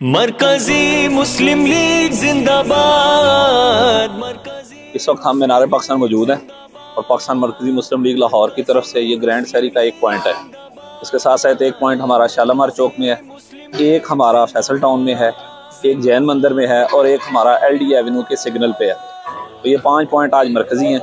मरकजी मुस्लिम लीग जिंदाबाद। इस वक्त हम मीनार पाकिस्तान मौजूद हैं और पाकिस्तान मरकजी मुस्लिम लीग लाहौर की तरफ से ये ग्रैंड सैरी का एक पॉइंट है। इसके साथ साथ एक पॉइंट हमारा शालामार चौक में है, एक हमारा फैसल टाउन में है, एक जैन मंदिर में है और एक हमारा LD एवेन्यू के सिग्नल पे है। तो ये 5 पॉइंट आज मरकजी हैं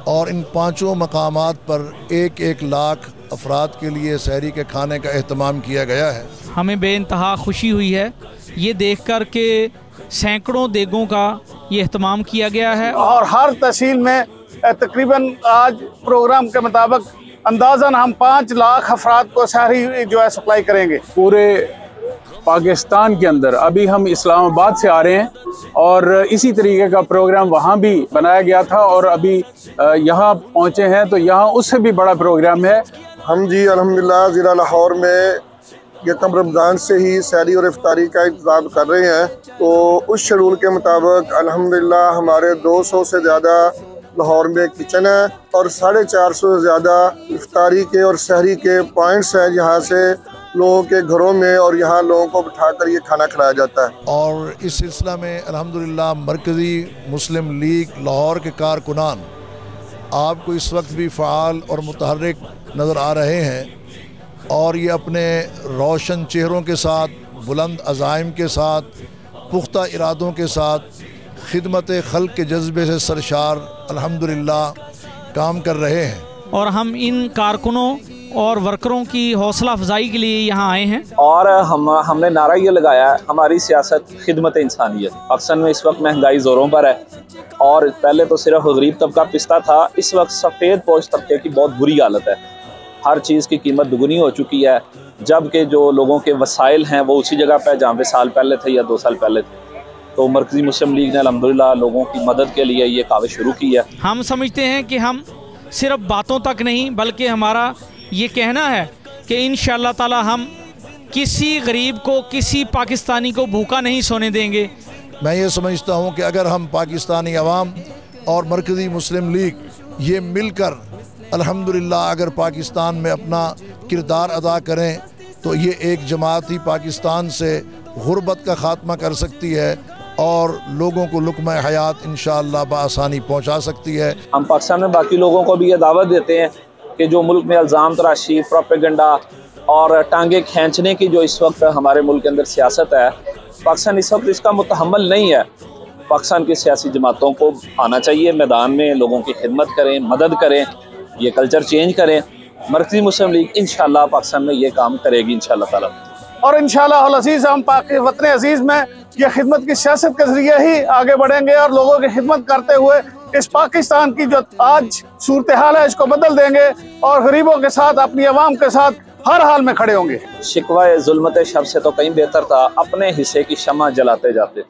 और इन 5 मकामात पर 1-1 लाख अफराद के लिए सहरी के खाने का एहतमाम किया गया है। हमें बेइंतहा खुशी हुई है ये देख कर के सैकड़ों देगों का ये एहतमाम किया गया है और हर तहसील में तकरीबन आज प्रोग्राम के मुताबिक अंदाज़न हम 5 लाख अफराद को सहरी जो है सप्लाई करेंगे। पूरे पाकिस्तान के अंदर अभी हम इस्लामाबाद से आ रहे हैं और इसी तरीके का प्रोग्राम वहाँ भी बनाया गया था और अभी यहाँ पहुँचे हैं तो यहाँ उससे भी बड़ा प्रोग्राम है। हम जी अल्हम्दुलिल्लाह ज़िला लाहौर में यकम रमज़ान से ही सहरी और इफ्तारी का इंतज़ाम कर रहे हैं। तो उस शेड्यूल के मुताबिक अल्हम्दुलिल्लाह हमारे 200 से ज़्यादा लाहौर में किचन है और 450 से ज़्यादा इफ्तारी के और सहरी के पॉइंट्स हैं जहाँ से लोगों के घरों में और यहाँ लोगों को बिठाकर ये खाना खिलाया जाता है। और इस सिलसिला में अल्हम्दुलिल्लाह मरकज़ी मुस्लिम लीग लाहौर के कारकुनान आपको इस वक्त भी फ़ाल और मुतहर्रिक नज़र आ रहे हैं और ये अपने रोशन चेहरों के साथ, बुलंद अज़ाइम के साथ, पुख्ता इरादों के साथ खिदमत खल्क़ के जज्बे से सरशार अल्हम्दुलिल्लाह काम कर रहे हैं। और हम इन कारकुनों और वर्करों की हौसला अफजाई के लिए यहाँ आए हैं और हमने नारा ये लगाया है, हमारी सियासत खिदमत इंसानियत। पाकिस्तान में इस वक्त महंगाई ज़ोरों पर है और पहले तो सिर्फ गरीब तबका पिसता था, इस वक्त सफ़ेद पोश तबके की बहुत बुरी हालत है। हर चीज़ की कीमत दुगनी हो चुकी है, जबकि जो लोगों के वसाइल हैं वो उसी जगह पर जहाँ पे साल पहले थे या 2 साल पहले थे। तो मरकज़ी मुस्लिम लीग ने अल्हम्दुलिल्लाह लोगों की मदद के लिए ये काविश शुरू की है। हम समझते हैं कि हम सिर्फ बातों तक नहीं बल्कि हमारा ये कहना है कि इंशाअल्लाह ताला हम किसी गरीब को, किसी पाकिस्तानी को भूखा नहीं सोने देंगे। मैं ये समझता हूँ कि अगर हम पाकिस्तानी अवाम और मरकज़ी मुस्लिम लीग ये मिलकर अल्हम्दुलिल्लाह अगर पाकिस्तान में अपना किरदार अदा करें तो ये एक जमात ही पाकिस्तान से गुर्बत का ख़ात्मा कर सकती है और लोगों को लुक़्मा हयात इंशाअल्लाह बआसानी पहुँचा सकती है। हम पाकिस्तान में बाकी लोगों को भी ये दावत देते हैं कि जो मुल्क में इल्ज़ाम तराशी, प्रोपेगेंडा और टांगे खींचने की जो इस वक्त हमारे मुल्क के अंदर सियासत है, पाकिस्तान इस वक्त इसका मुतहम्मल नहीं है। पाकिस्तान की सियासी जमातों को आना चाहिए मैदान में, लोगों की खिदमत करें, मदद करें, ये कल्चर चेंज करें। मरकज़ी मुस्लिम लीग इंशाअल्लाह पाकिस्तान में ये काम करेगी इंशाअल्लाह ताला। और इंशाअल्लाह अज़ीज़ हम पाकि वतन अज़ीज़ में ये खिदमत की सियासत के ज़रिए ही आगे बढ़ेंगे और लोगों की खिदमत करते हुए इस पाकिस्तान की जो आज सूरत हाल है इसको बदल देंगे और गरीबों के साथ, अपनी आवाम के साथ हर हाल में खड़े होंगे। शिकवा ज़ुल्मत शर से तो कहीं बेहतर था अपने हिस्से की शम्मा जलाते जाते।